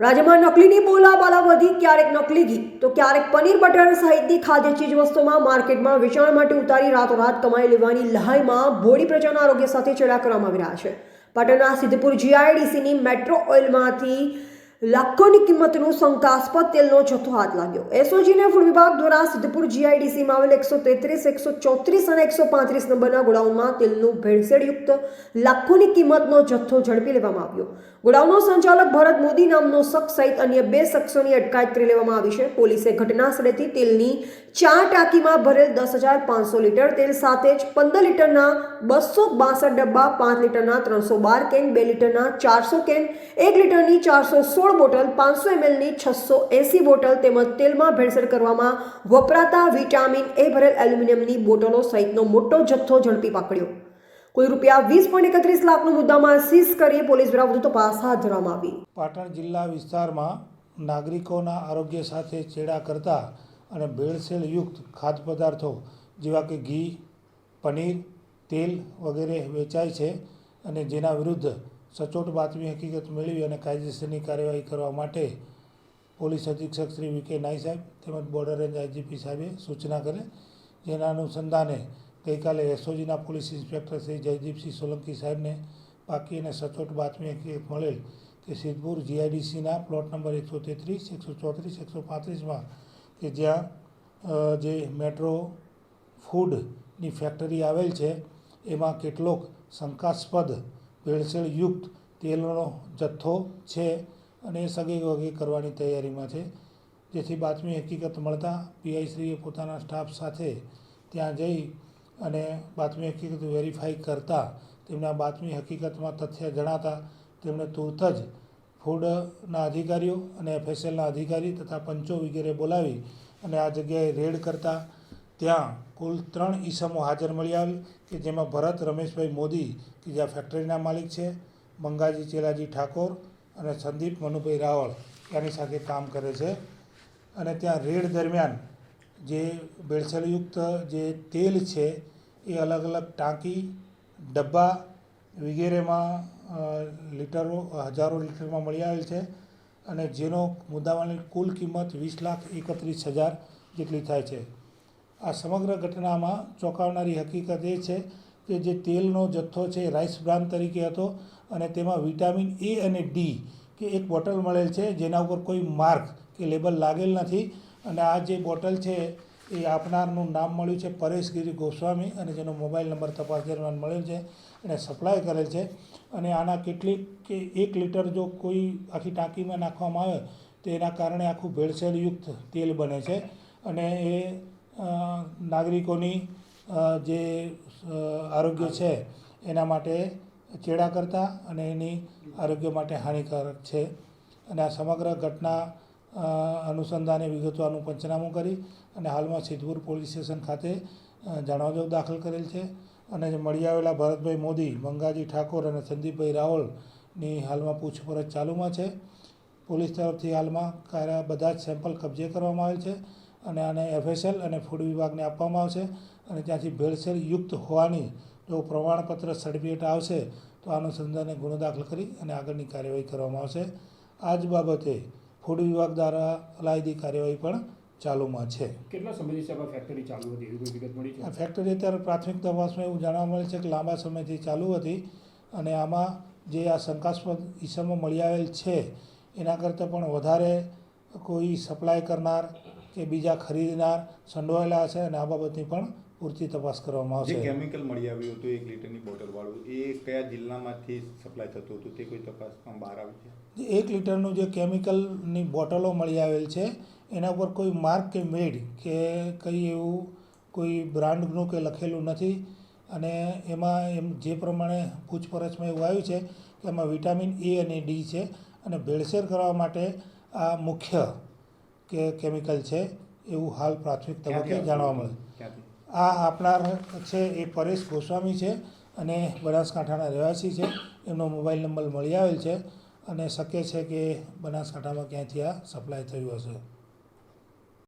રાજ્યમાં નકલીની બોલાબાલા વધી, ક્યારેક નકલી ઘી તો ક્યારેક પનીર બટર સહિતની ખાદ્ય ચીજવસ્તુમાં માર્કેટમાં વેચાણ માટે ઉતારી રાતોરાત કમાઈ લેવાની લહાઈમાં ભોળી પ્રજાના આરોગ્ય સાથે ચેડા કરવામાં આવી રહ્યા છે। પાટણના સિદ્ધપુર જીઆઈડીસીની મેટ્રો ઓઇલમાંથી લાખોની કિંમતનું શંકાસ્પદ તેલનો જથ્થો હાથ લાગ્યો। એસઓજીને ફૂડ વિભાગ દ્વારા સિદ્ધપુર જીઆઈડીસીમાં આવેલ 133, 134 અને 135 નંબરના ગોડાઉનમાં તેલનું ભેળસેળયુક્ત લાખોની કિંમતનો જથ્થો ઝડપી લેવામાં આવ્યો। ગોડાઉનનો સંચાલક ભરત મોદી નામનો શખ્સ સહિત અન્ય 2 શખ્સોની અટકાયત કરી લેવામાં આવી છે। પોલીસે ઘટના સ્થળેથી તેલની 4 ટાંકીમાં ભરેલ 10,500 લીટર તેલ સાથે જ 15 લીટરના 262 ડબ્બા, 5 લીટરના 312 કેન, 2 લીટરના 400 કેન, 1 લીટરની 416 બોટલ, 500 mlની 680 બોટલ તેમજ તેલમાં ભેળસેળ કરવામાં વપરાતા વિટામિન એ ભરેલ એલ્યુમિનિયમની બોટલો સહિતનો મોટો જથ્થો ઝડપી પકડ્યો। કુલ રૂપિયા 20.31 લાખનો મુદ્દામાલ સીઝ કરી પોલીસ દ્વારા વધુ તપાસ હાથ ધરવામાં આવી। પાટણ જિલ્લા વિસ્તારમાં નાગરિકોના આરોગ્ય સાથે ચેડા કરતા અને ભેળસેળયુક્ત ખાદ્ય પદાર્થો જેવા કે ઘી, પનીર, તેલ વગેરે વેચાય છે અને જેના વિરુદ્ધ સચોટ બાતમી હકીકત મેળવી અને કાયદેસરની કાર્યવાહી કરવા માટે પોલીસ અધિક્ષક શ્રી વી.કે. નાઈ સાહેબ તેમજ બોર્ડર રેન્જ આઈજીપી સાહેબે સૂચના કરે, જેના અનુસંધાને ગઈકાલે એસઓજીના પોલીસ ઇન્સ્પેક્ટર શ્રી જયદીપસિંહ સોલંકી સાહેબને પાકી અને સચોટ બાતમી હકીકત મળેલ કે સિદ્ધપુર જીઆઈડીસીના પ્લોટ નંબર 133, 134, 135માં કે જ્યાં જે મેટ્રો ફૂડની ફેક્ટરી આવેલ છે એમાં કેટલોક શંકાસ્પદ ભેળસેળયુક્ત તેલનો જથ્થો છે અને એ સગે વગે કરવાની તૈયારીમાં છે। જેથી બાતમી હકીકત મળતા પીઆઈશ્રીએ પોતાના સ્ટાફ સાથે ત્યાં જઈ અને બાતમી હકીકત વેરીફાઈ કરતાં તેમને આ બાતમી હકીકતમાં તથ્ય જણાતા તેમણે તુરત જ ફૂડના અધિકારીઓ અને એફએસએલના અધિકારી તથા પંચો વગેરે બોલાવી અને આ જગ્યાએ રેડ કરતાં ત્યાં કુલ 3 ઈસમો હાજર મળી આવેલ કે જેમાં ભરત રમેશભાઈ મોદી કે જે આ ફેક્ટરીના માલિક છે, મંગાજી ચેલાજી ઠાકોર અને સંદીપ મનુભાઈ રાવળ એની સાથે કામ કરે છે। અને ત્યાં રેડ દરમિયાન જે ભેળસેળયુક્ત જે તેલ છે એ અલગ અલગ ટાંકી, ડબ્બા વગેરેમાં લીટરો, હજારો લીટરમાં મળી આવેલ છે અને જેનો મુદ્દામાલની કુલ કિંમત 20,31,000 જેટલી થાય છે। આ સમગ્ર ઘટનામાં ચોંકાવનારી હકીકત એ છે કે જે તેલનો જથ્થો છે રાઈસ બ્રાન તરીકે હતો અને તેમાં વિટામિન એ અને ડી કે એક બોટલ મળેલ છે જેના ઉપર કોઈ માર્ક કે લેબલ લાગેલ નથી અને આ જે બોટલ છે એ આપનારનું નામ મળ્યું છે પરેશગીરી ગોસ્વામી અને જેનો મોબાઈલ નંબર તપાસ દરમિયાન મળેલ છે, એને સપ્લાય કરેલ છે અને આના કેટલીક કે 1 લીટર જો કોઈ આખી ટાંકીમાં નાખવામાં આવે તો એના કારણે આખું ભેળસેળયુક્ત તેલ બને છે અને એ નાગરિકોની જે આરોગ્ય છે એના માટે ચેડા કરતા અને એની આરોગ્ય માટે હાનિકારક છે। અને આ સમગ્ર ઘટના અનુસંધાને વિગતવારનું પંચનામું કરી અને હાલમાં સિદ્ધપુર પોલીસ સ્ટેશન ખાતે જાણવાજોગ દાખલ કરેલ છે અને જે મળી આવેલા ભરતભાઈ મોદી, મંગાજી ઠાકોર અને સંદીપભાઈ રાવળની હાલમાં પૂછપરછ ચાલુમાં છે। પોલીસ તરફથી હાલમાં બધા જ સેમ્પલ કબજે કરવામાં આવેલ છે અને આને એફએસએલ અને ફૂડ વિભાગને આપવામાં આવશે અને ત્યાંથી ભેળસેળયુક્ત હોવાની જો પ્રમાણપત્ર સર્ટિફિકેટ આવશે તો આ અનુસંધાને ગુનો દાખલ કરી અને આગળની કાર્યવાહી કરવામાં આવશે। આ જ બાબતે ફૂડ વિભાગ દ્વારા અલાયદી કાર્યવાહી પણ ચાલુમાં છે। કેટલા સમયથી સાહેબ ફેક્ટરી ચાલુ હતી એવી કોઈ વિગત મળી છે? આ ફેક્ટરી અત્યારે પ્રાથમિક તપાસમાં એવું જાણવા મળે છે કે લાંબા સમયથી ચાલુ હતી અને આમાં જે આ શંકાસ્પદ ઈસમો મળી આવેલ છે એના કરતાં પણ વધારે કોઈ સપ્લાય કરનાર કે બીજા ખરીદનાર સંડોવાયેલા હશે અને આ બાબતની પણ પૂરતી તપાસ કરવામાં આવશે। જે કેમિકલ મળી આવ્યું હતું 1 લીટરની બોટલવાળું એ કયા જિલ્લામાંથી સપ્લાય થતું હતું તે કોઈ તપાસમાં બહાર આવી છે? 1 લીટરનું જે કેમિકલની બોટલો મળી આવેલ છે એના ઉપર કોઈ માર્ક કે મેડ કે કંઈ એવું કોઈ બ્રાન્ડનું કે લખેલું નથી અને એમાં એમ જે પ્રમાણે પૂછપરછમાં એવું આવ્યું છે કે એમાં વિટામિન એ અને ડી છે અને ભેળસેળ કરવા માટે આ મુખ્ય કે કેમિકલ છે એવું હાલ પ્રાથમિક તબક્કે જાણવા મળે। આ આપનાર છે એ પરેશ ગોસ્વામી છે અને બનાસકાંઠાના રહેવાસી છે, એમનો મોબાઈલ નંબર મળી આવેલ છે અને શક્ય છે કે બનાસકાંઠામાં ક્યાંયથી આ સપ્લાય થયું હશે।